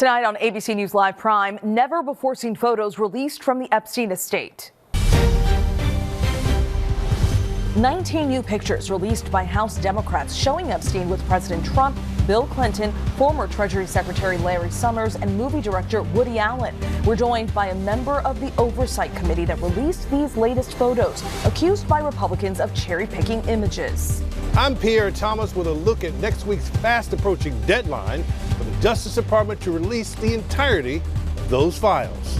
Tonight on ABC News Live Prime, never-before-seen photos released from the Epstein estate. 19 new pictures released by House Democrats showing Epstein with President Trump, Bill Clinton, former Treasury Secretary Larry Summers, and movie director Woody Allen. We're joined by a member of the Oversight Committee that released these latest photos, accused by Republicans of cherry-picking images. I'm Pierre Thomas with a look at next week's fast-approaching deadline for the Justice Department to release the entirety of those files.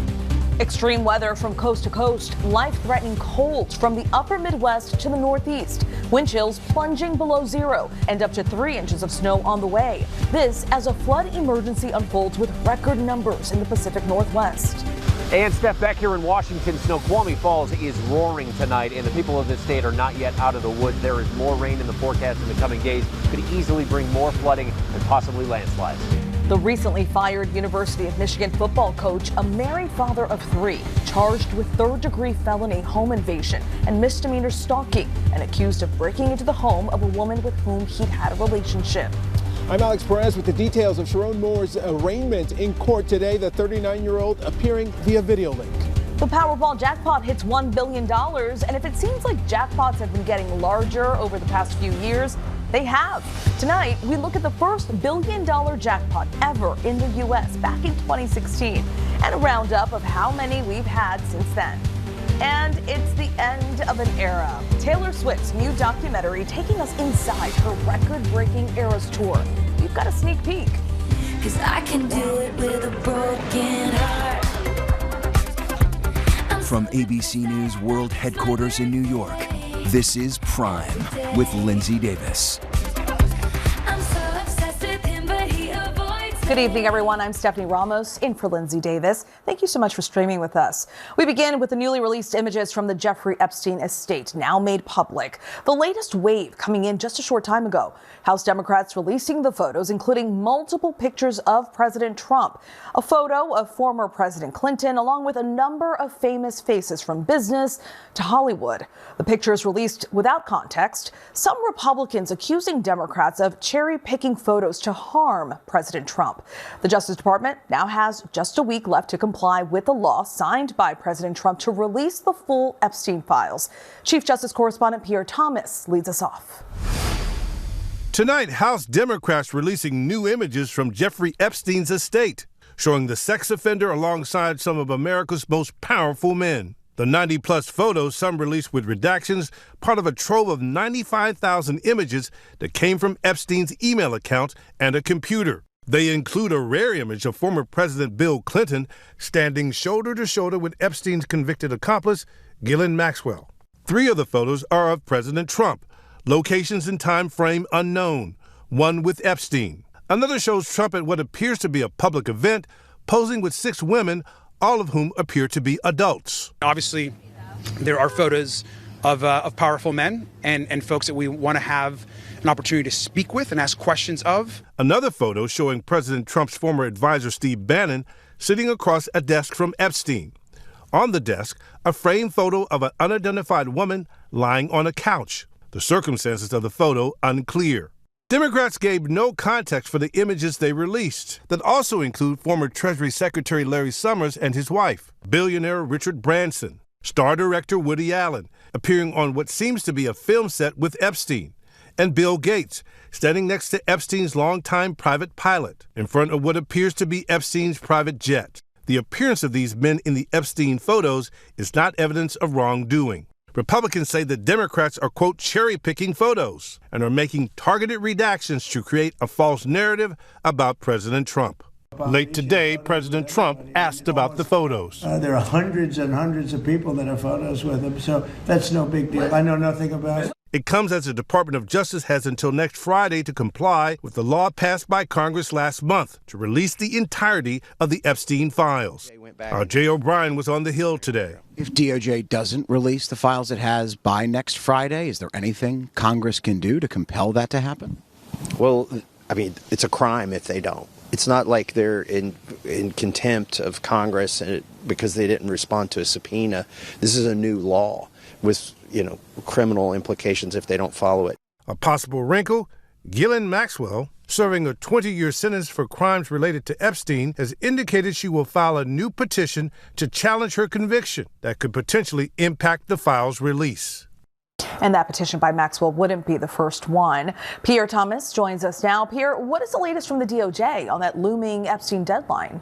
Extreme weather from coast to coast, life-threatening colds from the upper Midwest to the Northeast. Wind chills plunging below zero and up to 3 inches of snow on the way. This as a flood emergency unfolds with record numbers in the Pacific Northwest. And Steph Beck here in Washington. Snoqualmie Falls is roaring tonight, and the people of this state are not yet out of the woods. There is more rain in the forecast in the coming days. Could easily bring more flooding and possibly landslides. The recently fired University of Michigan football coach, a married father of 3, charged with third-degree felony home invasion and misdemeanor stalking, and accused of breaking into the home of a woman with whom he'd had a relationship. I'm Alex Perez with the details of Sharon Moore's arraignment in court today. The 39-year-old appearing via video link. The Powerball jackpot hits $1 billion, and if it seems like jackpots have been getting larger over the past few years, they have. Tonight, we look at the first billion-dollar jackpot ever in the U.S. back in 2016, and a roundup of how many we've had since then. And it's the end of an era. Taylor Swift's new documentary taking us inside her record-breaking Eras tour. You've got a sneak peek. 'Cause I can do it with a broken heart. From ABC News World Headquarters in New York, this is Prime with Linsey Davis. Good evening, everyone. I'm Stephanie Ramos, in for Linsey Davis. Thank you so much for streaming with us. We begin with the newly released images from the Jeffrey Epstein estate, now made public. The latest wave coming in just a short time ago. House Democrats releasing the photos, including multiple pictures of President Trump, a photo of former President Clinton, along with a number of famous faces from business to Hollywood. The pictures released without context. Some Republicans accusing Democrats of cherry-picking photos to harm President Trump. The Justice Department now has just a week left to comply with the law signed by President Trump to release the full Epstein files. Chief Justice Correspondent Pierre Thomas leads us off. Tonight, House Democrats releasing new images from Jeffrey Epstein's estate, showing the sex offender alongside some of America's most powerful men. The 90-plus photos, some released with redactions, part of a trove of 95,000 images that came from Epstein's email account and a computer. They include a rare image of former President Bill Clinton standing shoulder to shoulder with Epstein's convicted accomplice, Ghislaine Maxwell. 3 of the photos are of President Trump, locations and time frame unknown, one with Epstein. Another shows Trump at what appears to be a public event, posing with 6 women, all of whom appear to be adults. Obviously, there are photos of powerful men and folks that we want to have an opportunity to speak with and ask questions of. Another photo showing President Trump's former advisor Steve Bannon sitting across a desk from Epstein. On the desk, a framed photo of an unidentified woman lying on a couch. The circumstances of the photo unclear. Democrats gave no context for the images they released that also include former Treasury Secretary Larry Summers and his wife, billionaire Richard Branson, star director Woody Allen, appearing on what seems to be a film set with Epstein, and Bill Gates, standing next to Epstein's longtime private pilot, in front of what appears to be Epstein's private jet. The appearance of these men in the Epstein photos is not evidence of wrongdoing. Republicans say that Democrats are, quote, cherry-picking photos and are making targeted redactions to create a false narrative about President Trump. Late today, President Trump asked about the photos. There are hundreds and hundreds of people that have photos with him, so that's no big deal. I know nothing about it. It comes as the Department of Justice has until next Friday to comply with the law passed by Congress last month to release the entirety of the Epstein files. Jay O'Brien was on the Hill today. If DOJ doesn't release the files it has by next Friday, is there anything Congress can do to compel that to happen? Well, I mean, it's a crime if they don't. It's not like they're in contempt of Congress because they didn't respond to a subpoena. This is a new law with, criminal implications if they don't follow it. A possible wrinkle, Ghislaine Maxwell serving a 20-year sentence for crimes related to Epstein, has indicated she will file a new petition to challenge her conviction that could potentially impact the file's release. And that petition by Maxwell wouldn't be the first one. Pierre Thomas joins us now. Pierre, what is the latest from the DOJ on that looming Epstein deadline?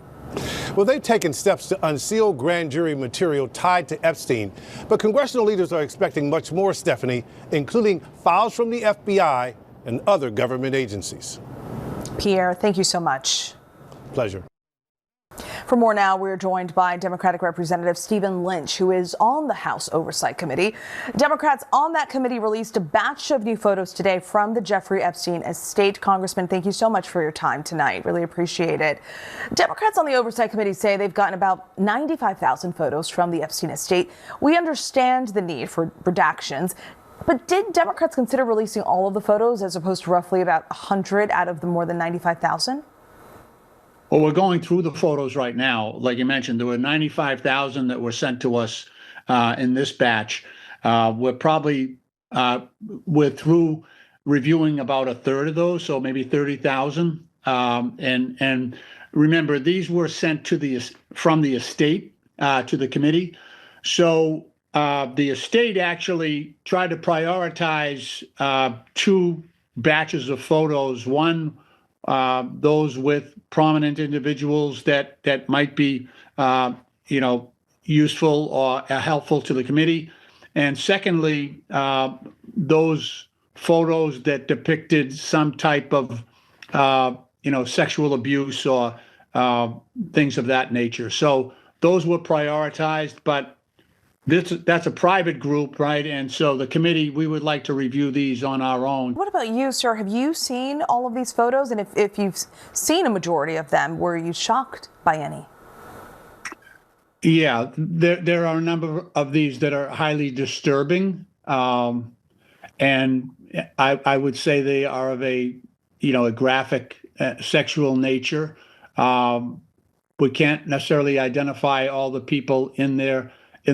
Well, they've taken steps to unseal grand jury material tied to Epstein, but congressional leaders are expecting much more, Stephanie, including files from the FBI and other government agencies. Pierre, thank you so much. Pleasure. For more now, we're joined by Democratic Representative Stephen Lynch, who is on the House Oversight Committee. Democrats on that committee released a batch of new photos today from the Jeffrey Epstein estate. Congressman, thank you so much for your time tonight. Really appreciate it. Democrats on the Oversight Committee say they've gotten about 95,000 photos from the Epstein estate. We understand the need for redactions, but did Democrats consider releasing all of the photos as opposed to roughly about 100 out of the more than 95,000? Well, we're going through the photos right now. Like you mentioned, there were 95,000 that were sent to us in this batch. We're through reviewing about a third of those, so maybe 30,000. And remember, these were sent to from the estate to the committee. So the estate actually tried to prioritize two batches of photos. One, those with prominent individuals that might be, useful or helpful to the committee. And secondly, those photos that depicted some type of, sexual abuse or things of that nature. So those were prioritized, but that's a private group, right? And so the committee, we would like to review these on our own. What about you, sir? Have you seen all of these photos? And if you've seen a majority of them, were you shocked by any? Yeah, there are a number of these that are highly disturbing. And I would say they are of a graphic sexual nature. We can't necessarily identify all the people in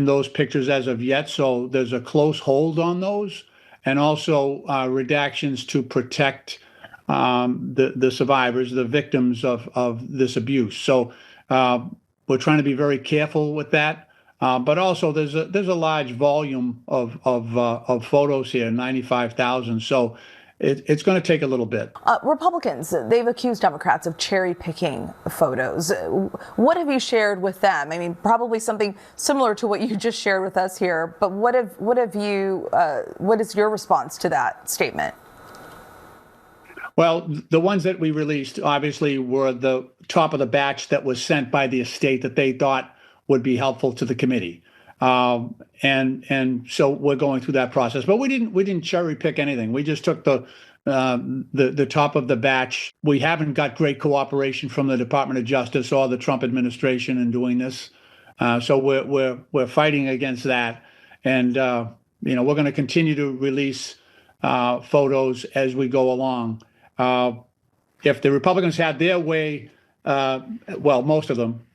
those pictures as of yet, so there's a close hold on those, and also redactions to protect the survivors, the victims of this abuse. So we're trying to be very careful with that, but also there's a large volume of photos here, 95,000. So it's going to take a little bit. Republicans, they've accused Democrats of cherry picking photos. What have you shared with them? I mean, probably something similar to what you just shared with us here. But what is your response to that statement? Well, the ones that we released obviously were the top of the batch that was sent by the estate that they thought would be helpful to the committee. And so we're going through that process, but we didn't cherry pick anything. We just took the top of the batch. We haven't got great cooperation from the Department of Justice or the Trump administration in doing this. So we're fighting against that. And, we're going to continue to release photos as we go along. If the Republicans had their way, well, most of them,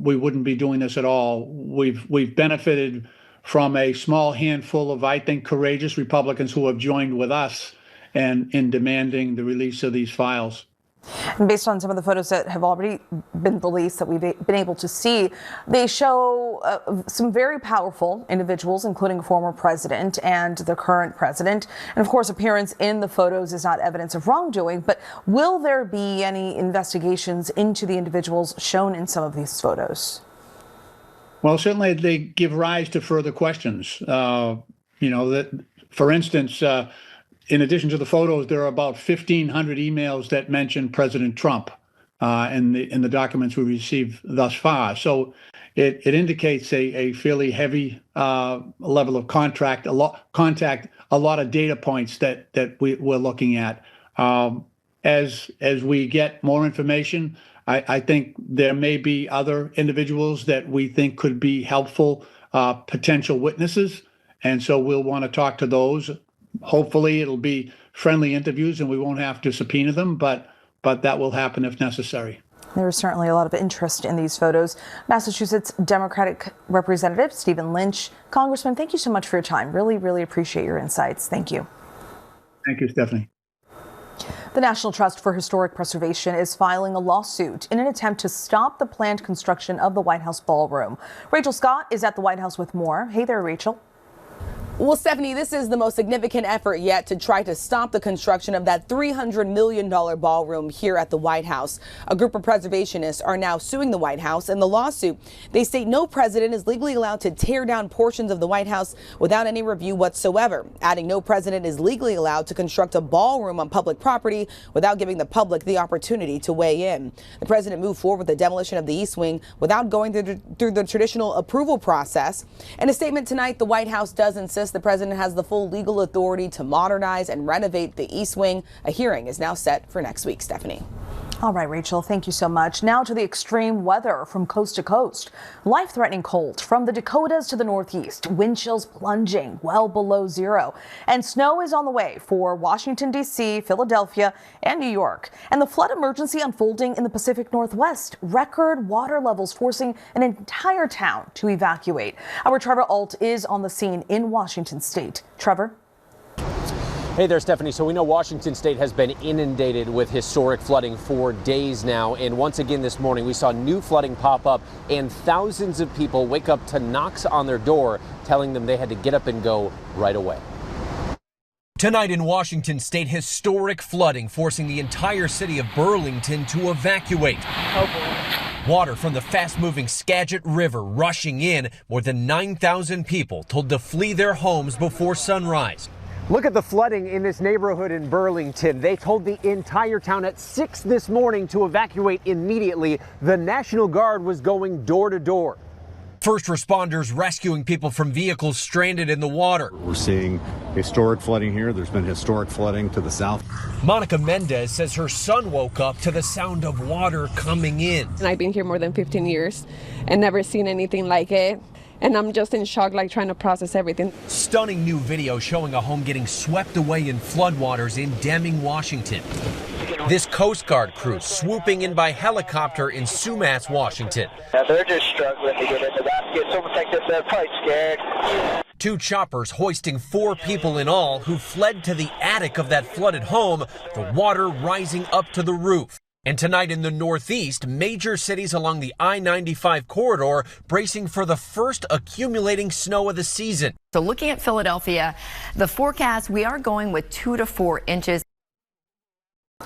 we wouldn't be doing this at all. We've benefited from a small handful of, I think, courageous Republicans who have joined with us in demanding the release of these files. And based on some of the photos that have already been released that we've been able to see, they show some very powerful individuals, including a former president and the current president. And of course, appearance in the photos is not evidence of wrongdoing, but will there be any investigations into the individuals shown in some of these photos? Well, certainly they give rise to further questions. That, for instance, in addition to the photos, there are about 1,500 emails that mention President Trump in the documents we received thus far. So it indicates a fairly heavy level of contact, a lot of data points that we're looking at. As we get more information, I think there may be other individuals that we think could be helpful potential witnesses, and so we'll want to talk to those. Hopefully it'll be friendly interviews and we won't have to subpoena them, but that will happen if necessary. There is certainly a lot of interest in these photos. Massachusetts Democratic Representative Stephen Lynch. Congressman, thank you so much for your time. Really, really appreciate your insights. Thank you. Thank you, Stephanie. The National Trust for Historic Preservation is filing a lawsuit in an attempt to stop the planned construction of the White House ballroom. Rachel Scott is at the White House with more. Hey there, Rachel. Well, Stephanie, this is the most significant effort yet to try to stop the construction of that $300 million ballroom here at the White House. A group of preservationists are now suing the White House. In the lawsuit, they state no president is legally allowed to tear down portions of the White House without any review whatsoever, adding no president is legally allowed to construct a ballroom on public property without giving the public the opportunity to weigh in. The president moved forward with the demolition of the East Wing without going through the traditional approval process. In a statement tonight, the White House does insist the president has the full legal authority to modernize and renovate the East Wing. A hearing is now set for next week. Stephanie. All right, Rachel, thank you so much. Now to the extreme weather from coast to coast. Life-threatening cold from the Dakotas to the Northeast. Wind chills plunging well below zero. And snow is on the way for Washington, D.C., Philadelphia, and New York. And the flood emergency unfolding in the Pacific Northwest. Record water levels forcing an entire town to evacuate. Our Trevor Alt is on the scene in Washington State. Trevor? Hey there, Stephanie. So we know Washington State has been inundated with historic flooding for days now. And once again this morning, we saw new flooding pop up and thousands of people wake up to knocks on their door telling them they had to get up and go right away. Tonight in Washington State, historic flooding forcing the entire city of Burlington to evacuate. Oh boy. Water from the fast-moving Skagit River rushing in. More than 9,000 people told to flee their homes before sunrise. Look at the flooding in this neighborhood in Burlington. They told the entire town at 6 this morning to evacuate immediately. The National Guard was going door to door. First responders rescuing people from vehicles stranded in the water. We're seeing historic flooding here. There's been historic flooding to the south. Monica Mendez says her son woke up to the sound of water coming in. And I've been here more than 15 years and never seen anything like it. And I'm just in shock, like trying to process everything. Stunning new video showing a home getting swept away in floodwaters in Deming, Washington. This Coast Guard crew swooping in by helicopter in Sumas, Washington. Now they're just struggling to get into that. It's almost like they're probably scared. Two choppers hoisting 4 people in all who fled to the attic of that flooded home, the water rising up to the roof. And tonight in the Northeast, major cities along the I-95 corridor bracing for the first accumulating snow of the season. So looking at Philadelphia, the forecast, we are going with 2 to 4 inches.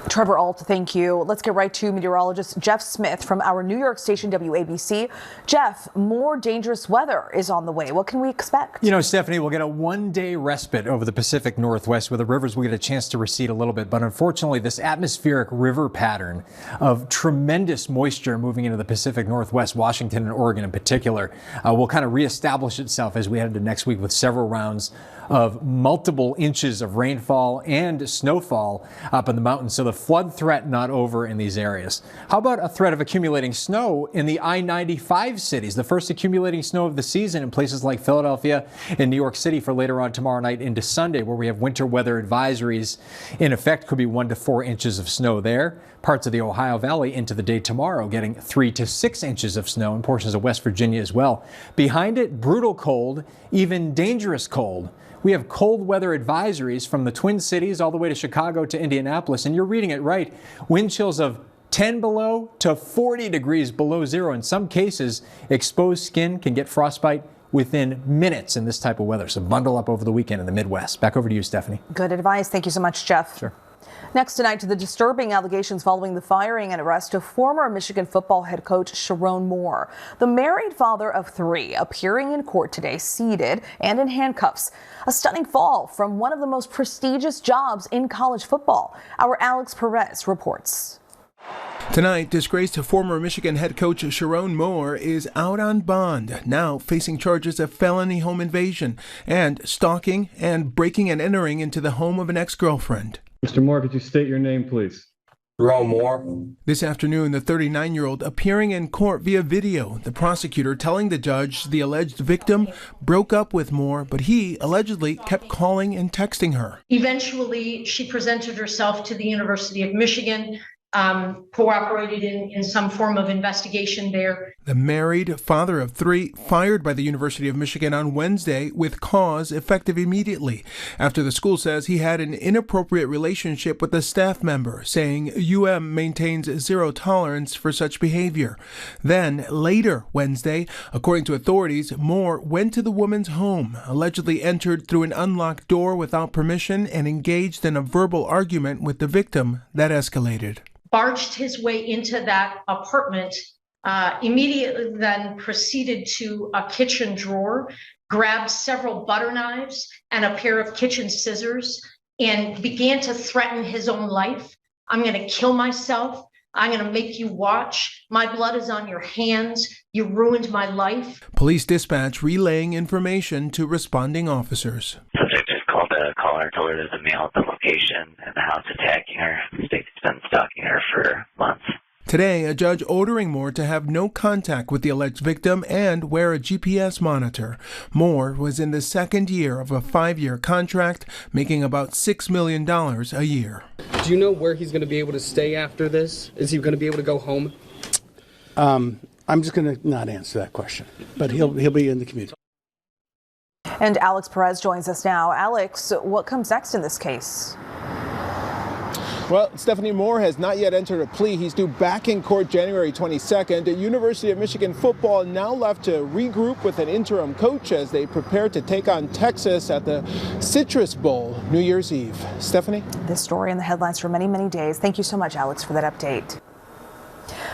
Trevor Alt, thank you. Let's get right to meteorologist Jeff Smith from our New York station WABC. Jeff, more dangerous weather is on the way. What can we expect? You know, Stephanie, we'll get a one-day respite over the Pacific Northwest where the rivers will get a chance to recede a little bit. But unfortunately, this atmospheric river pattern of tremendous moisture moving into the Pacific Northwest, Washington and Oregon in particular, will kind of reestablish itself as we head into next week with several rounds of multiple inches of rainfall and snowfall up in the mountains. So the flood threat not over in these areas. How about a threat of accumulating snow in the I-95 cities? The first accumulating snow of the season in places like Philadelphia and New York City for later on tomorrow night into Sunday, where we have winter weather advisories in effect. Could be 1 to 4 inches of snow there. Parts of the Ohio Valley into the day tomorrow getting 3 to 6 inches of snow in portions of West Virginia as well. Behind it, brutal cold, even dangerous cold. We have cold weather advisories from the Twin Cities all the way to Chicago to Indianapolis, and you're reading it right. Wind chills of 10 below to 40 degrees below zero. In some cases, exposed skin can get frostbite within minutes in this type of weather. So bundle up over the weekend in the Midwest. Back over to you, Stephanie. Good advice. Thank you so much, Jeff. Sure. Next tonight, to the disturbing allegations following the firing and arrest of former Michigan football head coach Sharon Moore. The married father of 3 appearing in court today, seated and in handcuffs. A stunning fall from one of the most prestigious jobs in college football. Our Alex Perez reports. Tonight, disgraced former Michigan head coach Sharon Moore is out on bond, now facing charges of felony home invasion and stalking and breaking and entering into the home of an ex-girlfriend. Mr. Moore, could you state your name, please? Sharon Moore. This afternoon, the 39-year-old appearing in court via video, the prosecutor telling the judge the alleged victim broke up with Moore, but he allegedly kept calling and texting her. Eventually, she presented herself to the University of Michigan cooperated in some form of investigation there. The married father of 3 fired by the University of Michigan on Wednesday with cause effective immediately after the school says he had an inappropriate relationship with a staff member, saying UM maintains zero tolerance for such behavior. Then, later Wednesday, according to authorities, Moore went to the woman's home, allegedly entered through an unlocked door without permission, and engaged in a verbal argument with the victim that escalated. Barged his way into that apartment, immediately then proceeded to a kitchen drawer, grabbed several butter knives and a pair of kitchen scissors, and began to threaten his own life. I'm going to kill myself. I'm going to make you watch. My blood is on your hands. You ruined my life. Police dispatch relaying information to responding officers. Subject just called the caller, told her there's a male at the location and the house attacking her. The state's been stalking her for months. Today, a judge ordering Moore to have no contact with the alleged victim and wear a GPS monitor. Moore was in the second year of a 5-year contract, making about $6 million a year. Do you know where he's going to be able to stay after this? Is he going to be able to go home? I'm just going to not answer that question, but he'll be in the community. And Alex Perez joins us now. Alex, what comes next in this case? Well, Stephanie, Moore has not yet entered a plea. He's due back in court January 22nd. The University of Michigan football now left to regroup with an interim coach as they prepare to take on Texas at the Citrus Bowl New Year's Eve. Stephanie? This story in the headlines for many, many days. Thank you so much, Alex, for that update.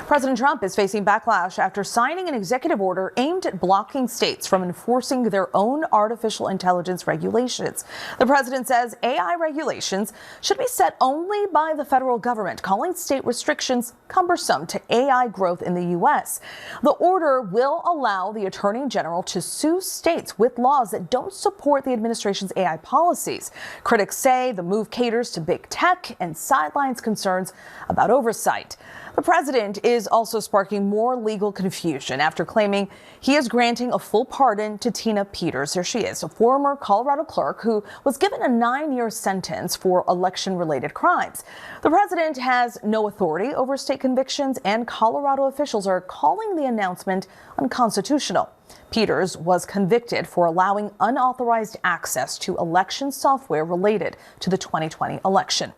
President Trump is facing backlash after signing an executive order aimed at blocking states from enforcing their own artificial intelligence regulations. The president says AI regulations should be set only by the federal government, calling state restrictions cumbersome to AI growth in the U.S. The order will allow the Attorney General to sue states with laws that don't support the administration's AI policies. Critics say the move caters to big tech and sidelines concerns about oversight. The president is also sparking more legal confusion after claiming he is granting a full pardon to Tina Peters. Here she is, a former Colorado clerk who was given a 9-year sentence for election-related crimes. The president has no authority over state convictions, and Colorado officials are calling the announcement unconstitutional. Peters was convicted for allowing unauthorized access to election software related to the 2020 election.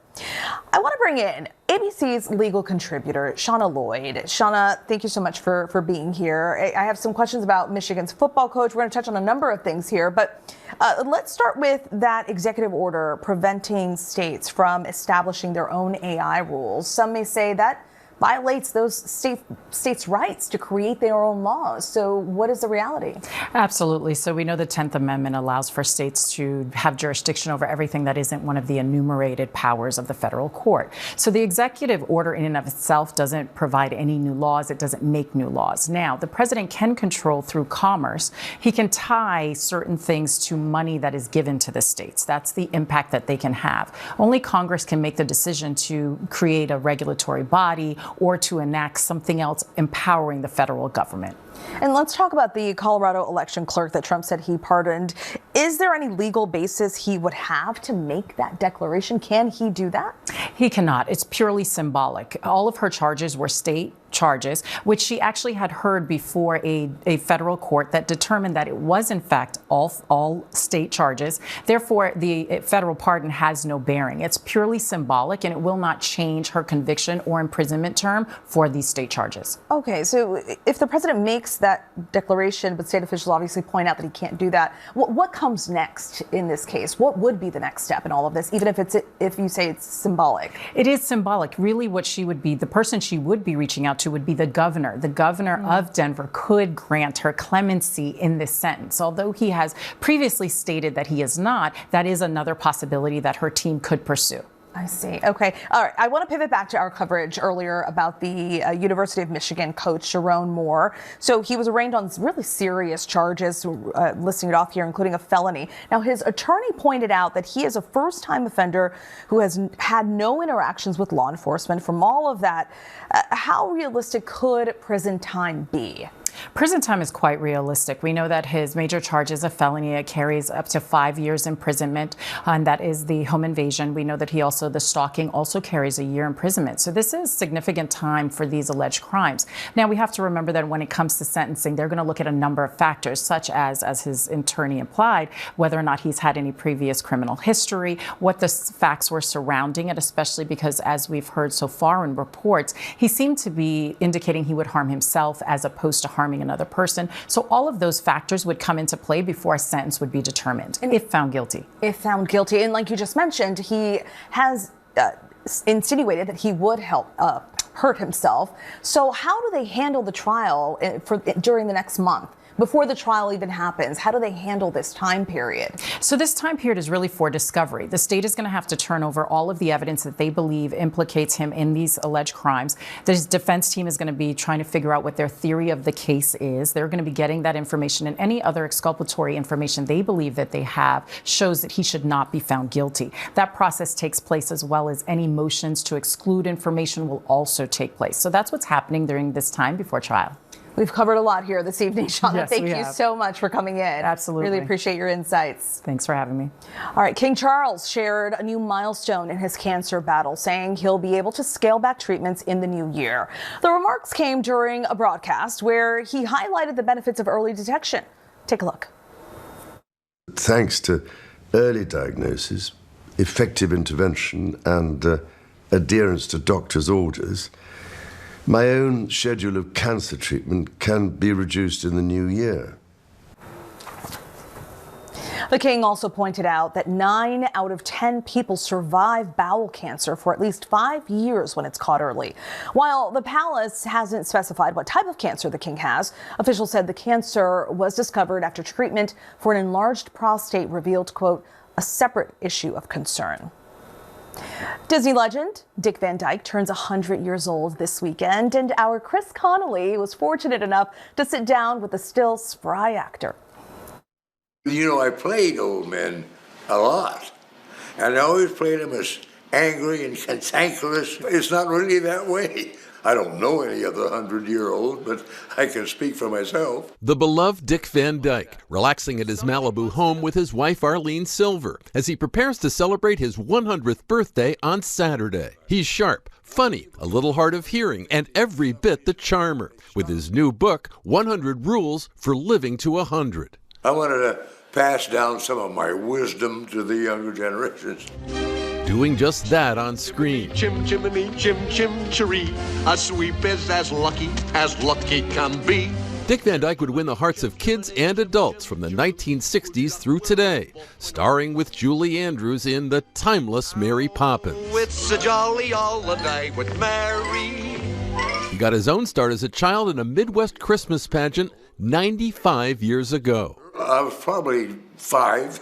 I want to bring in ABC's legal contributor, Shauna Lloyd. Shauna, thank you so much for being here. I have some questions about Michigan's football coach. We're going to touch on a number of things here, but let's start with that executive order preventing states from establishing their own AI rules. Some may say that violates those states' rights to create their own laws. So what is the reality? Absolutely. So we know the 10th Amendment allows for states to have jurisdiction over everything that isn't one of the enumerated powers of the federal court. So the executive order in and of itself doesn't provide any new laws. It doesn't make new laws. Now, the president can control through commerce. He can tie certain things to money that is given to the states. That's the impact that they can have. Only Congress can make the decision to create a regulatory body or to enact something else empowering the federal government. And let's talk about the Colorado election clerk that Trump said he pardoned. Is there any legal basis he would have to make that declaration? Can he do that? He cannot. It's purely symbolic. All of her charges were state charges, which she actually had heard before a federal court that determined that it was, in fact, all state charges. Therefore, the federal pardon has no bearing. It's purely symbolic, and it will not change her conviction or imprisonment term for these state charges. Okay, so if the president makes that declaration, but state officials obviously point out that he can't do that, what comes next in this case? What would be the next step in all of this, even if you say it's symbolic? It is symbolic. Really, what she would be, the person she would be reaching out to would be the governor. The governor of Denver could grant her clemency in this sentence. Although he has previously stated that he is not, that is another possibility that her team could pursue. I see. Okay. All right. I want to pivot back to our coverage earlier about the University of Michigan coach, Sharon Moore. So he was arraigned on really serious charges, listing it off here, including a felony. Now, his attorney pointed out that he is a first-time offender who has had no interactions with law enforcement. From all of that, how realistic could prison time be? Prison time is quite realistic. We know that his major charge is a felony. It carries up to 5 years imprisonment, and that is the home invasion. We know that the stalking also carries a year imprisonment. So this is significant time for these alleged crimes. Now, we have to remember that when it comes to sentencing, they're going to look at a number of factors, such as his attorney implied, whether or not he's had any previous criminal history, what the facts were surrounding it, especially because, as we've heard so far in reports, he seemed to be indicating he would harm himself as opposed to harming another person. So all of those factors would come into play before a sentence would be determined, if found guilty. If found guilty. And like you just mentioned, he has insinuated that he would hurt himself. So how do they handle the trial during the next month? Before the trial even happens, how do they handle this time period? So this time period is really for discovery. The state is going to have to turn over all of the evidence that they believe implicates him in these alleged crimes. The defense team is going to be trying to figure out what their theory of the case is. They're going to be getting that information, and any other exculpatory information they believe that they have shows that he should not be found guilty. That process takes place, as well as any motions to exclude information will also take place. So that's what's happening during this time before trial. We've covered a lot here this evening, Shauna. Yes, Thank you so much for coming in. Absolutely. Really appreciate your insights. Thanks for having me. All right, King Charles shared a new milestone in his cancer battle, saying he'll be able to scale back treatments in the new year. The remarks came during a broadcast where he highlighted the benefits of early detection. Take a look. Thanks to early diagnosis, effective intervention, and adherence to doctors' orders, my own schedule of cancer treatment can be reduced in the new year. The king also pointed out that 9 out of 10 people survive bowel cancer for at least 5 years when it's caught early. While the palace hasn't specified what type of cancer the king has, officials said the cancer was discovered after treatment for an enlarged prostate revealed, quote, a separate issue of concern. Disney legend Dick Van Dyke turns 100 years old this weekend, and our Chris Connolly was fortunate enough to sit down with the still spry actor. You know, I played old men a lot, and I always played them as angry and cantankerous. It's not really that way. I don't know any other 100-year-old, but I can speak for myself. The beloved Dick Van Dyke, relaxing at his Malibu home with his wife Arlene Silver, as he prepares to celebrate his 100th birthday on Saturday. He's sharp, funny, a little hard of hearing, and every bit the charmer, with his new book, 100 Rules for Living to 100. I wanted to pass down some of my wisdom to the younger generations. Doing just that on screen. Chim chimney, chim chim chiree. A sweep is as lucky can be. Dick Van Dyke would win the hearts of kids and adults from the 1960s through today, starring with Julie Andrews in the timeless Mary Poppins. It's a jolly holiday with Mary. He got his own start as a child in a Midwest Christmas pageant 95 years ago. I was probably 5.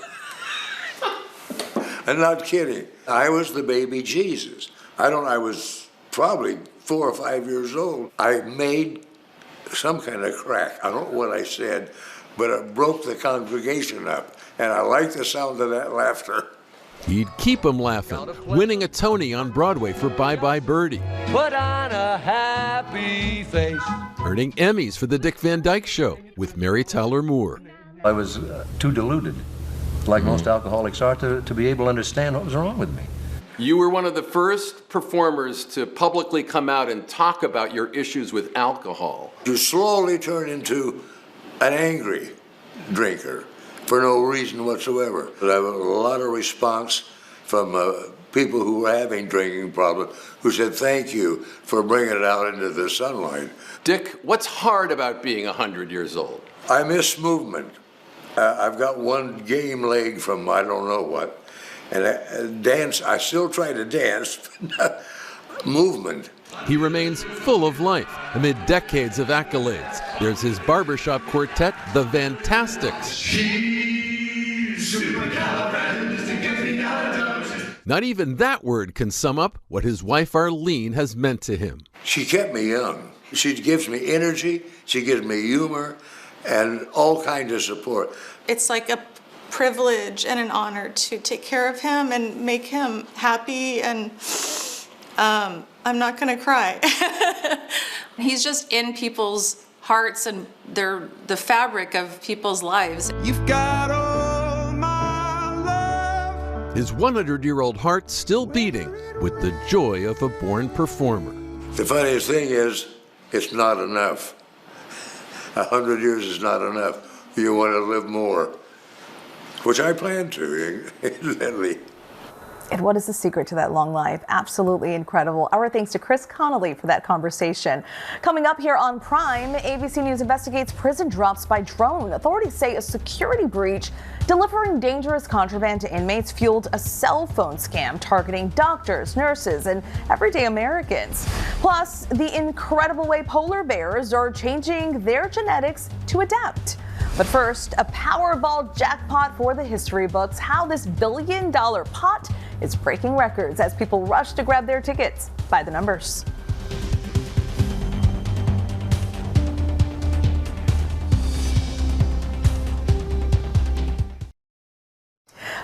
I'm not kidding. I was the baby Jesus. I was probably 4 or 5 years old. I made some kind of crack. I don't know what I said, but it broke the congregation up, and I like the sound of that laughter. He'd keep them laughing, winning a Tony on Broadway for Bye Bye Birdie. Put on a happy face. Earning Emmys for The Dick Van Dyke Show with Mary Tyler Moore. I was too deluded, like most alcoholics are, to be able to understand what was wrong with me. You were one of the first performers to publicly come out and talk about your issues with alcohol. You slowly turn into an angry drinker for no reason whatsoever. But I have a lot of response from people who were having drinking problems who said, thank you for bringing it out into the sunlight. Dick, what's hard about being 100 years old? I miss movement. I've got one game leg from I don't know what. And dance, I still try to dance, but not movement. He remains full of life amid decades of accolades. There's his barbershop quartet, the Fantastics. Not even that word can sum up what his wife Arlene has meant to him. She kept me young. She gives me energy, she gives me humor, and all kinds of support. It's like a privilege and an honor to take care of him and make him happy, and I'm not gonna cry. He's just in people's hearts and they're the fabric of people's lives. You've got all my love. His 100-year-old heart still beating with the joy of a born performer. The funniest thing is, it's not enough. 100 years is not enough. You want to live more, which I plan to, incidentally. And what is the secret to that long life? Absolutely incredible. Our thanks to Chris Connolly for that conversation. Coming up here on Prime, ABC News investigates prison drops by drone. Authorities say a security breach delivering dangerous contraband to inmates fueled a cell phone scam targeting doctors, nurses, and everyday Americans. Plus, the incredible way polar bears are changing their genetics to adapt. But first, a Powerball jackpot for the history books. How this billion-dollar pot is breaking records as people rush to grab their tickets by the numbers.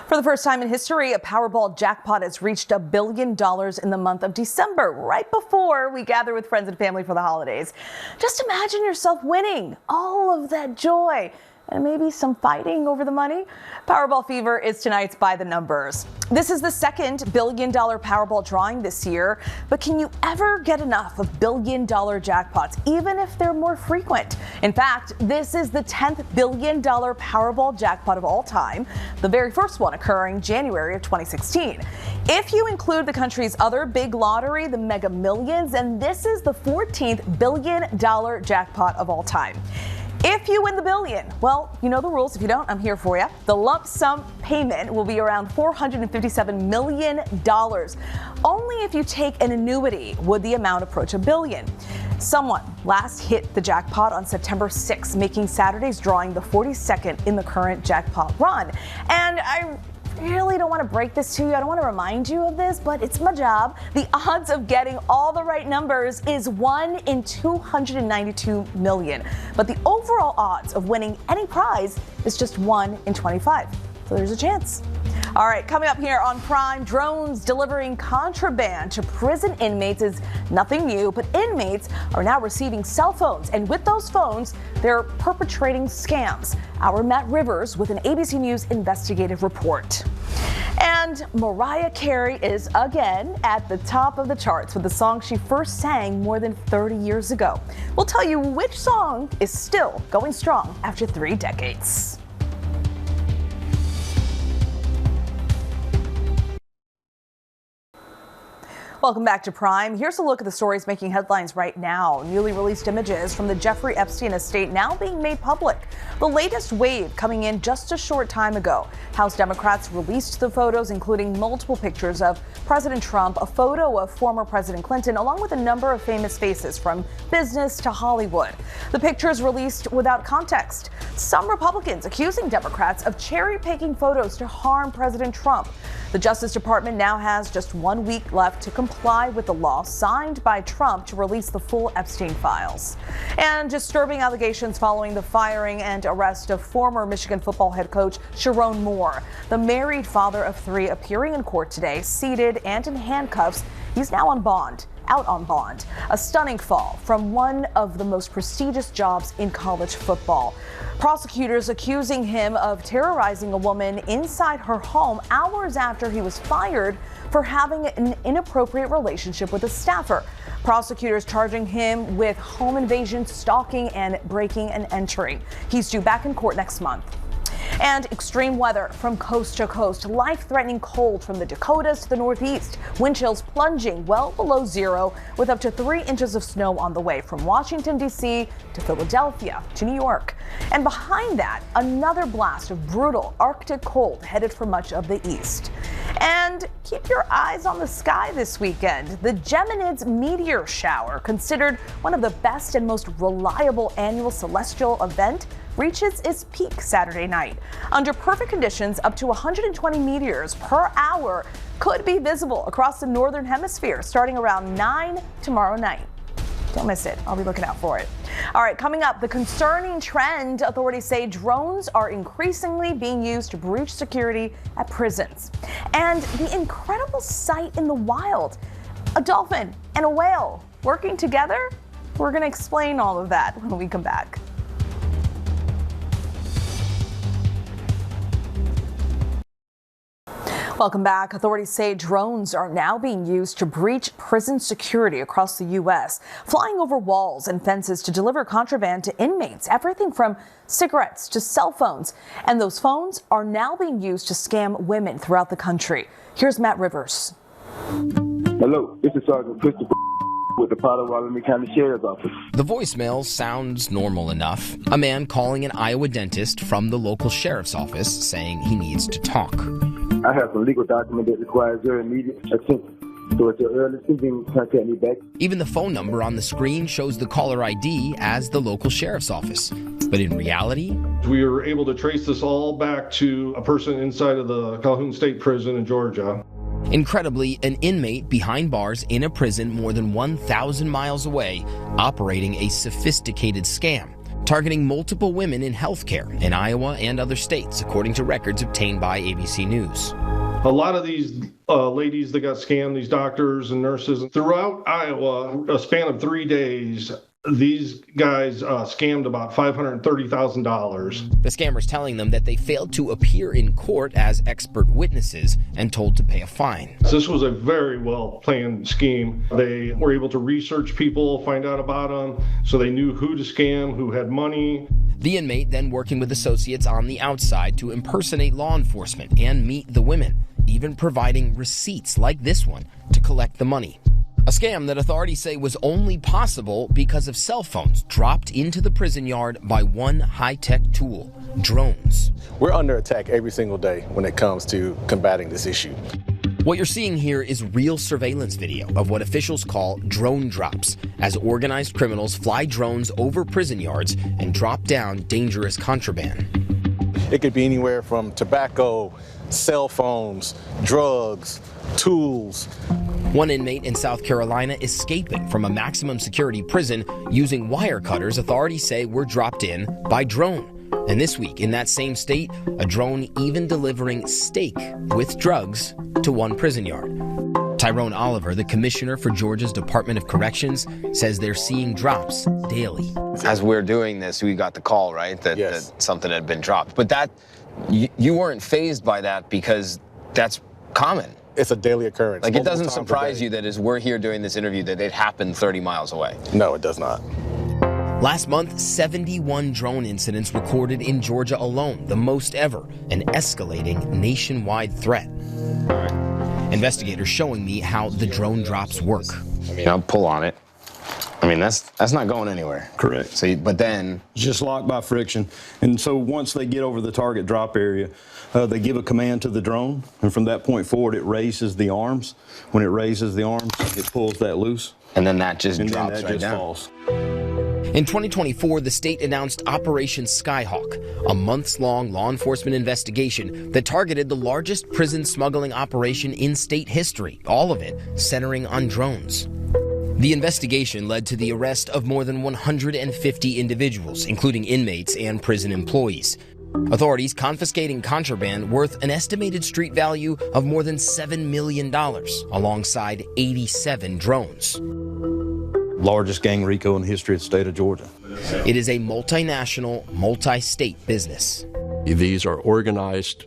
For the first time in history, a Powerball jackpot has reached $1 billion in the month of December, right before we gather with friends and family for the holidays. Just imagine yourself winning all of that joy and maybe some fighting over the money. Powerball fever is tonight's By the Numbers. This is the second $1 billion Powerball drawing this year, but can you ever get enough of $1 billion jackpots, even if they're more frequent? In fact, this is the 10th $1 billion Powerball jackpot of all time, the very first one occurring January of 2016. If you include the country's other big lottery, the Mega Millions, and this is the 14th $1 billion jackpot of all time. If you win the billion, well, you know the rules. If you don't, I'm here for you. The lump sum payment will be around $457 million. Only if you take an annuity would the amount approach $1 billion. Someone last hit the jackpot on September 6th, making Saturday's drawing the 42nd in the current jackpot run. And I really don't want to break this to you. I don't want to remind you of this, but it's my job. The odds of getting all the right numbers is 1 in 292 million. But the overall odds of winning any prize is just 1 in 25. So there's a chance. All right, coming up here on Prime, drones delivering contraband to prison inmates is nothing new, but inmates are now receiving cell phones, and with those phones, they're perpetrating scams. Our Matt Rivers with an ABC News investigative report. And Mariah Carey is again at the top of the charts with the song she first sang more than 30 years ago. We'll tell you which song is still going strong after 3 decades. Welcome back to Prime. Here's a look at the stories making headlines right now. Newly released images from the Jeffrey Epstein estate now being made public. The latest wave coming in just a short time ago. House Democrats released the photos, including multiple pictures of President Trump, a photo of former President Clinton, along with a number of famous faces from business to Hollywood. The pictures released without context. Some Republicans accusing Democrats of cherry-picking photos to harm President Trump. The Justice Department now has just 1 week left to comply with the law signed by Trump to release the full Epstein files. And disturbing allegations following the firing and arrest of former Michigan football head coach Sharon Moore. The married father of 3 appearing in court today, seated and in handcuffs. He's now out on bond. A stunning fall from one of the most prestigious jobs in college football. Prosecutors accusing him of terrorizing a woman inside her home hours after he was fired for having an inappropriate relationship with a staffer. Prosecutors charging him with home invasion, stalking, and breaking and entering. He's due back in court next month. And extreme weather from coast to coast. Life-threatening cold from the Dakotas to the Northeast. Wind chills plunging well below zero with up to 3 inches of snow on the way from Washington, D.C. to Philadelphia to New York. And behind that, another blast of brutal Arctic cold headed for much of the east. And keep your eyes on the sky this weekend. The Geminids meteor shower, considered one of the best and most reliable annual celestial event, reaches its peak Saturday night. Under perfect conditions, up to 120 meteors per hour could be visible across the northern hemisphere starting around 9 tomorrow night. Don't miss it. I'll be looking out for it. All right, coming up, the concerning trend. Authorities say drones are increasingly being used to breach security at prisons. And the incredible sight in the wild. A dolphin and a whale working together. We're going to explain all of that when we come back. Welcome back. Authorities say drones are now being used to breach prison security across the U.S., flying over walls and fences to deliver contraband to inmates, everything from cigarettes to cell phones. And those phones are now being used to scam women throughout the country. Here's Matt Rivers. Hello, this is Sergeant Christopher with the Potawatomi County Sheriff's Office. The voicemail sounds normal enough. A man calling an Iowa dentist from the local sheriff's office saying he needs to talk. I have some legal document that requires your immediate attention. So at your earliest convenience, contact me back. Even the phone number on the screen shows the caller ID as the local sheriff's office. But in reality, we were able to trace this all back to a person inside of the Calhoun State Prison in Georgia. Incredibly, an inmate behind bars in a prison more than 1,000 miles away, operating a sophisticated scam, targeting multiple women in healthcare in Iowa and other states, according to records obtained by ABC News. A lot of these ladies that got scammed, these doctors and nurses, throughout Iowa, a span of 3 days, these guys scammed about $530,000. The scammers telling them that they failed to appear in court as expert witnesses and told to pay a fine. This was a very well-planned scheme. They were able to research people, find out about them, so they knew who to scam, who had money. The inmate then working with associates on the outside to impersonate law enforcement and meet the women, even providing receipts like this one to collect the money. A scam that authorities say was only possible because of cell phones dropped into the prison yard by one high-tech tool, drones. We're under attack every single day when it comes to combating this issue. What you're seeing here is real surveillance video of what officials call drone drops, as organized criminals fly drones over prison yards and drop down dangerous contraband. It could be anywhere from tobacco, cell phones, drugs, tools. One inmate in South Carolina escaping from a maximum security prison using wire cutters authorities say were dropped in by drone. And this week, in that same state, a drone even delivering steak with drugs to one prison yard. Tyrone Oliver, the commissioner for Georgia's Department of Corrections, says they're seeing drops daily. As we're doing this, we got the call, right, that something had been dropped. But that, you weren't fazed by that because that's common. It's a daily occurrence. Like, it doesn't surprise you that as we're here doing this interview that it happened 30 miles away. No, it does not. Last month, 71 drone incidents recorded in Georgia alone, the most ever, an escalating nationwide threat. Investigators showing me how the drone drops work. I mean, I'll pull on it. I mean, that's not going anywhere. Correct. So, but then... Just locked by friction. And so once they get over the target drop area, they give a command to the drone, and from that point forward, it raises the arms. When it raises the arms, it pulls that loose. And then that just and drops then that right just down. Falls. In 2024, the state announced Operation Skyhawk, a months-long law enforcement investigation that targeted the largest prison smuggling operation in state history, all of it centering on drones. The investigation led to the arrest of more than 150 individuals, including inmates and prison employees. Authorities confiscating contraband worth an estimated street value of more than $7 million, alongside 87 drones. Largest gang RICO in the history of the state of Georgia. It is a multinational, multi-state business. These are organized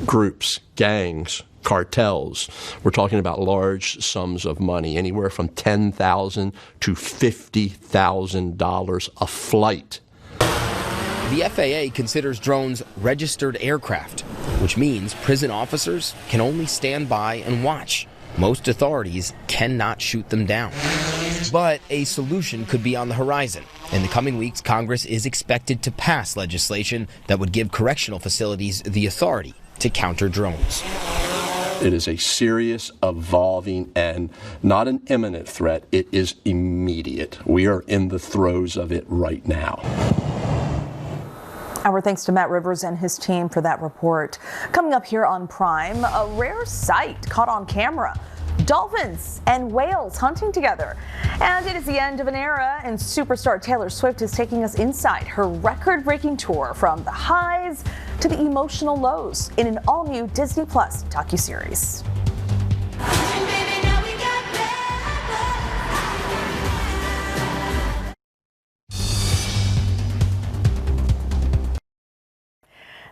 groups, gangs, cartels. We're talking about large sums of money, anywhere from $10,000 to $50,000 a flight. The FAA considers drones registered aircraft, which means prison officers can only stand by and watch. Most authorities cannot shoot them down. But a solution could be on the horizon. In the coming weeks, Congress is expected to pass legislation that would give correctional facilities the authority to counter drones. It is a serious, evolving, and not an imminent threat. It is immediate. We are in the throes of it right now. Our thanks to Matt Rivers and his team for that report. Coming up here on Prime, a rare sight caught on camera. Dolphins and whales hunting together. And it is the end of an era, and superstar Taylor Swift is taking us inside her record-breaking tour from the highs to the emotional lows in an all-new Disney Plus docuseries.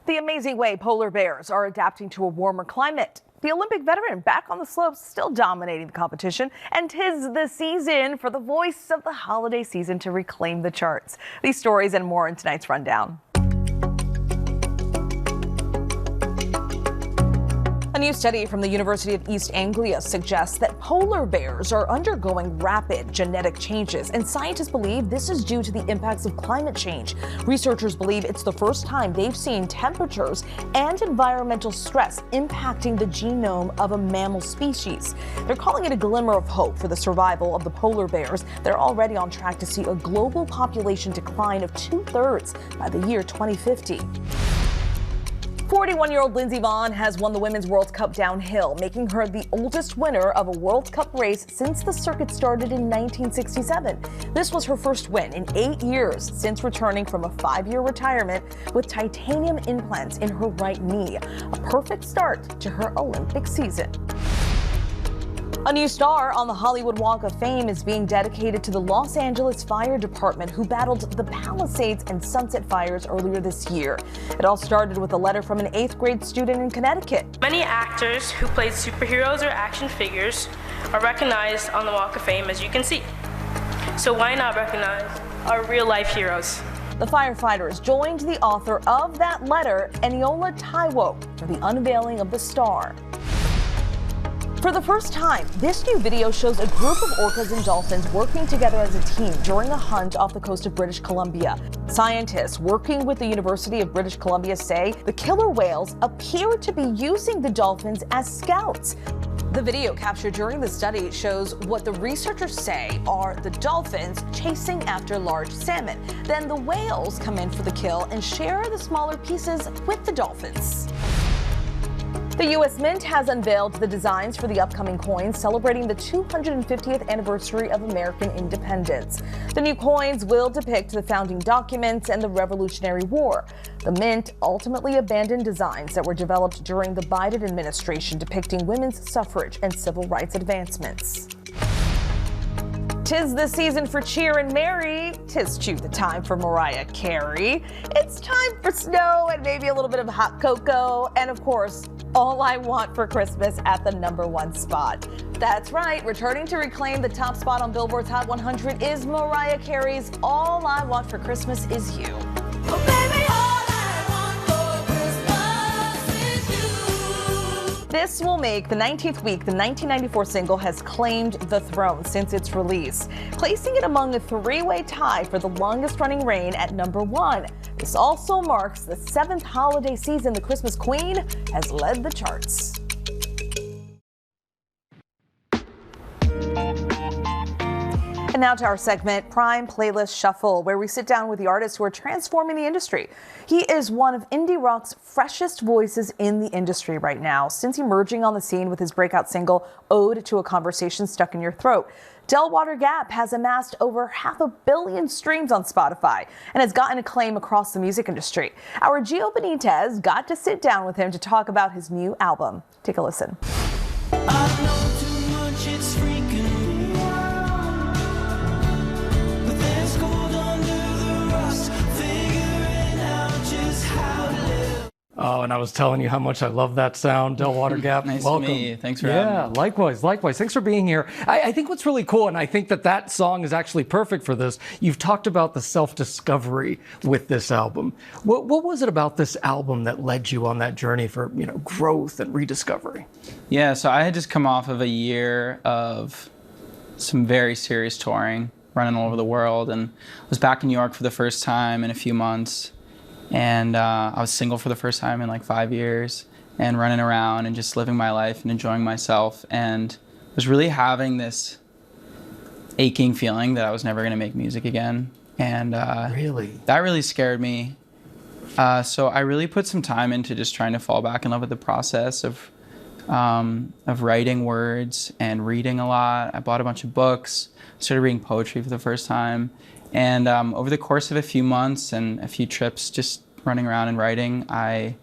The amazing way polar bears are adapting to a warmer climate. The Olympic veteran back on the slopes, still dominating the competition, and 'tis the season for the voice of the holiday season to reclaim the charts. These stories and more in tonight's rundown. A new study from the University of East Anglia suggests that polar bears are undergoing rapid genetic changes, and scientists believe this is due to the impacts of climate change. Researchers believe it's the first time they've seen temperatures and environmental stress impacting the genome of a mammal species. They're calling it a glimmer of hope for the survival of the polar bears. They're already on track to see a global population decline of 2/3 by the year 2050. 41-year-old Lindsey Vonn has won the Women's World Cup downhill, making her the oldest winner of a World Cup race since the circuit started in 1967. This was her first win in 8 years since returning from a 5-year retirement with titanium implants in her right knee. A perfect start to her Olympic season. A new star on the Hollywood Walk of Fame is being dedicated to the Los Angeles Fire Department, who battled the Palisades and Sunset fires earlier this year. It all started with a letter from an 8th grade student in Connecticut. Many actors who played superheroes or action figures are recognized on the Walk of Fame, as you can see. So why not recognize our real-life heroes? The firefighters joined the author of that letter, Eniola Taiwo, for the unveiling of the star. For the first time, this new video shows a group of orcas and dolphins working together as a team during a hunt off the coast of British Columbia. Scientists working with the University of British Columbia say the killer whales appear to be using the dolphins as scouts. The video captured during the study shows what the researchers say are the dolphins chasing after large salmon. Then the whales come in for the kill and share the smaller pieces with the dolphins. The U.S. Mint has unveiled the designs for the upcoming coins celebrating the 250th anniversary of American independence. The new coins will depict the founding documents and the Revolutionary War. The Mint ultimately abandoned designs that were developed during the Biden administration depicting women's suffrage and civil rights advancements. 'Tis the season for cheer and merry. 'Tis too the time for Mariah Carey. It's time for snow and maybe a little bit of hot cocoa. And of course, All I Want for Christmas at the #1 spot. That's right, returning to reclaim the top spot on Billboard's Hot 100 is Mariah Carey's All I Want for Christmas Is You. Oh, baby, all I want for Christmas is you. This will make the 19th week the 1994 single has claimed the throne since its release, placing it among a 3-way tie for the longest running reign at #1. This also marks the 7th holiday season the Christmas Queen has led the charts. And now to our segment, Prime Playlist Shuffle, where we sit down with the artists who are transforming the industry. He is one of indie rock's freshest voices in the industry right now, since emerging on the scene with his breakout single, Ode to a Conversation Stuck in Your Throat. Delwater Gap has amassed over 500 million streams on Spotify and has gotten acclaim across the music industry. Our Gio Benitez got to sit down with him to talk about his new album. Take a listen. I know too much, it's freaking me out. But there's gold under the rust, figuring out just how to live. Oh, and I was telling you how much I love that sound, Delwater Gap. Nice Welcome. to meet you. Thanks for having me. Yeah, likewise. Thanks for being here. I think what's really cool, and I think that song is actually perfect for this, you've talked about the self-discovery with this album. What was it about this album that led you on that journey for, growth and rediscovery? Yeah, so I had just come off of a year of some very serious touring, running all over the world, and was back in New York for the first time in a few months. And I was single for the first time in like 5 years and running around and just living my life and enjoying myself, and was really having this aching feeling that I was never going to make music again. And really? That really scared me. So I really put some time into just trying to fall back in love with the process of writing words and reading a lot. I bought a bunch of books, started reading poetry for the first time. And over the course of a few months and a few trips just running around and writing, I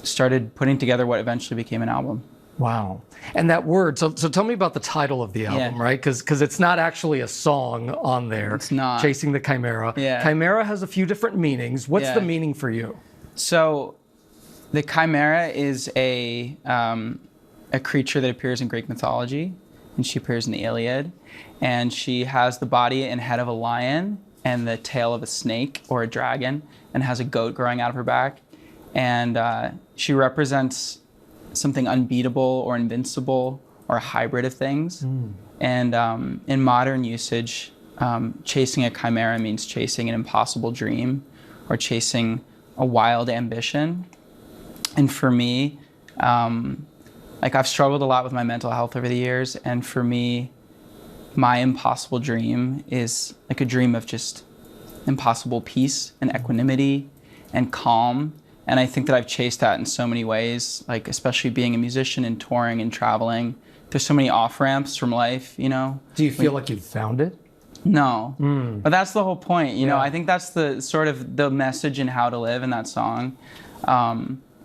started putting together what eventually became an album. Wow. And that word, so tell me about the title of the album, right? Because it's not actually a song on there. It's not. Chasing the Chimera. Yeah. Chimera has a few different meanings. What's the meaning for you? So the chimera is a creature that appears in Greek mythology, and she appears in the Iliad. And she has the body and head of a lion and the tail of a snake or a dragon, and has a goat growing out of her back. And she represents something unbeatable or invincible or a hybrid of things. And in modern usage, chasing a chimera means chasing an impossible dream or chasing a wild ambition. And for me, like I've struggled a lot with my mental health over the years, and for me, my impossible dream is like a dream of just impossible peace and equanimity and calm. And I think that I've chased that in so many ways, like especially being a musician and touring and traveling. There's so many off-ramps from life, you know? Do you feel like you've found it? No, but that's the whole point. You know, I think that's the sort of the message in How to Live in that song.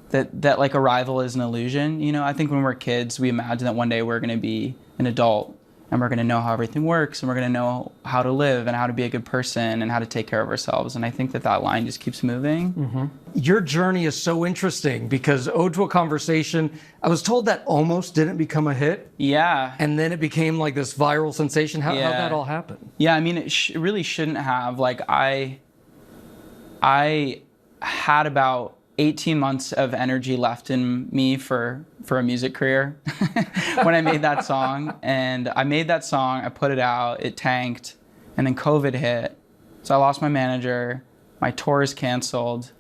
That like arrival is an illusion. You know, I think when we're kids, we imagine that one day we're going to be an adult and we're going to know how everything works and we're going to know how to live and how to be a good person and how to take care of ourselves. And I think that line just keeps moving. Your journey is so interesting because Ode to a Conversation, I was told that almost didn't become a hit. Yeah. And then it became like this viral sensation. How'd that all happen? Yeah, I mean, it really shouldn't have. Like I had about 18 months of energy left in me for a music career when I made that song. And I made that song, I put it out, it tanked, and then COVID hit. So I lost my manager, my tour is canceled,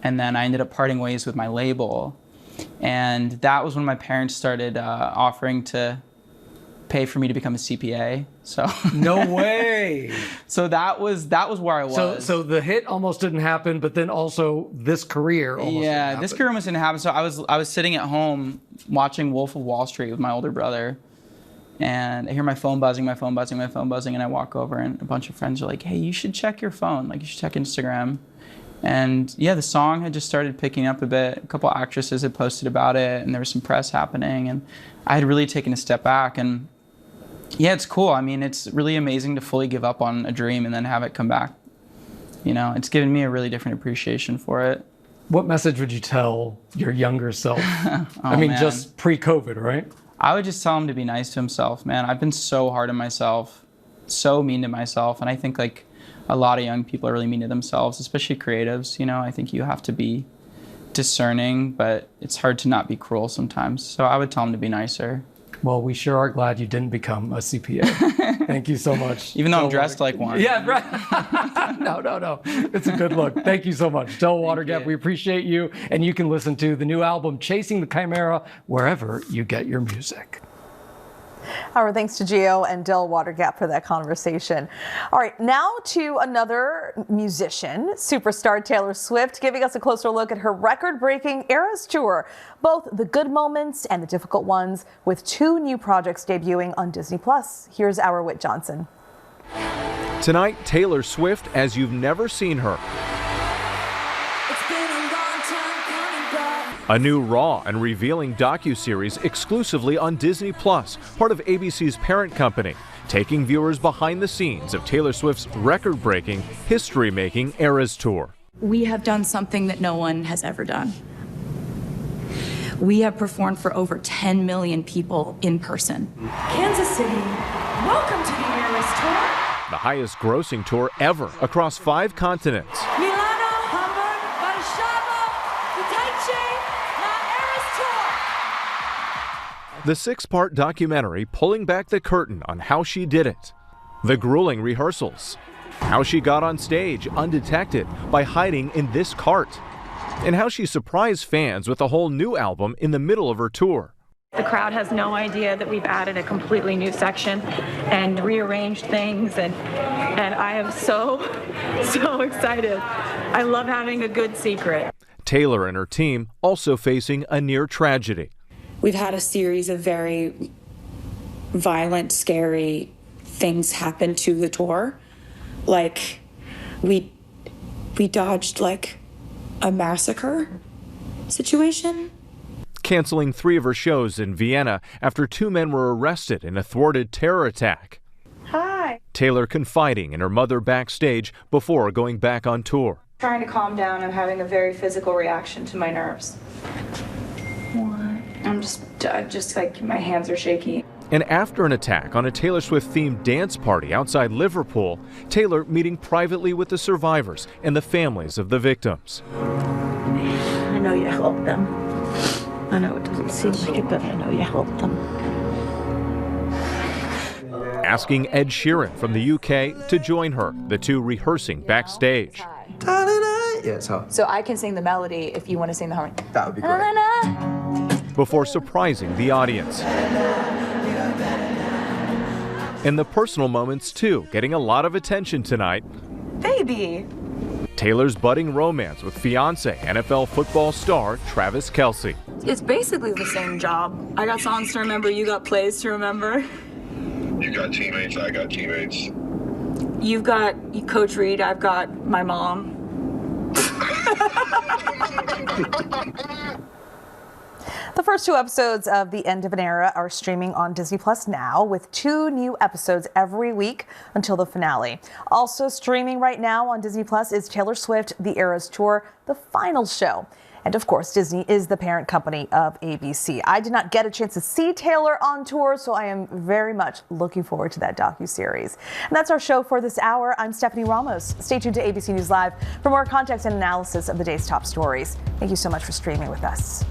and then I ended up parting ways with my label. And that was when my parents started offering to pay for me to become a CPA. So no way. So that was where I was. So the hit almost didn't happen, but then also this career almost didn't happen. This career almost didn't happen. So I was sitting at home watching Wolf of Wall Street with my older brother, and I hear my phone buzzing, and I walk over and a bunch of friends are like, "Hey, you should check your phone. Like you should check Instagram." And yeah, the song had just started picking up a bit. A couple actresses had posted about it, and there was some press happening, and I had really taken a step back. And yeah, it's cool. I mean, it's really amazing to fully give up on a dream and then have it come back. You know, it's given me a really different appreciation for it. What message would you tell your younger self? Just pre-COVID, right? I would just tell him to be nice to himself, man. I've been so hard on myself, so mean to myself. And I think like a lot of young people are really mean to themselves, especially creatives. You know, I think you have to be discerning, but it's hard to not be cruel sometimes. So I would tell him to be nicer. Well, we sure are glad you didn't become a CPA. Thank you so much. Even though I'm dressed like one. Yeah, right. No. It's a good look. Thank you so much. Del Watergap, we appreciate you. And you can listen to the new album, Chasing the Chimera, wherever you get your music. Our thanks to Gio and Del Watergap for that conversation. All right, now to another musician, superstar Taylor Swift, giving us a closer look at her record-breaking Eras Tour, both the good moments and the difficult ones, with 2 new projects debuting on Disney+. Here's our Whit Johnson. Tonight, Taylor Swift as you've never seen her. A new raw and revealing docuseries exclusively on Disney+, part of ABC's parent company, taking viewers behind the scenes of Taylor Swift's record-breaking, history-making Eras Tour. We have done something that no one has ever done. We have performed for over 10 million people in person. Kansas City, welcome to the Eras Tour. The highest grossing tour ever across 5 continents. The 6-part documentary pulling back the curtain on how she did it. The grueling rehearsals. How she got on stage undetected by hiding in this cart. And how she surprised fans with a whole new album in the middle of her tour. The crowd has no idea that we've added a completely new section and rearranged things, and I am so excited. I love having a good secret. Taylor and her team also facing a near tragedy. We've had a series of very violent, scary things happen to the tour. Like, we dodged like a massacre situation. Canceling 3 of her shows in Vienna after 2 men were arrested in a thwarted terror attack. Hi. Taylor confiding in her mother backstage before going back on tour. Trying to calm down. I'm having a very physical reaction to my nerves. What? I'm just like, my hands are shaky. And after an attack on a Taylor Swift-themed dance party outside Liverpool, Taylor meeting privately with the survivors and the families of the victims. I know you helped them. I know it doesn't seem like it, but I know you helped them. Asking Ed Sheeran from the UK to join her, the two rehearsing backstage. Yeah, so I can sing the melody if you want to sing the harmony. That would be great. Before surprising the audience. And the personal moments, too, getting a lot of attention tonight. Baby! Taylor's budding romance with fiancé, NFL football star Travis Kelce. It's basically the same job. I got songs to remember, you got plays to remember. You got teammates, I got teammates. You've got Coach Reed, I've got my mom. The first 2 episodes of The End of an Era are streaming on Disney Plus now, with 2 new episodes every week until the finale. Also streaming right now on Disney Plus is Taylor Swift: The Eras Tour, the final show. And of course, Disney is the parent company of ABC. I did not get a chance to see Taylor on tour, so I am very much looking forward to that docuseries. And that's our show for this hour. I'm Stephanie Ramos. Stay tuned to ABC News Live for more context and analysis of the day's top stories. Thank you so much for streaming with us.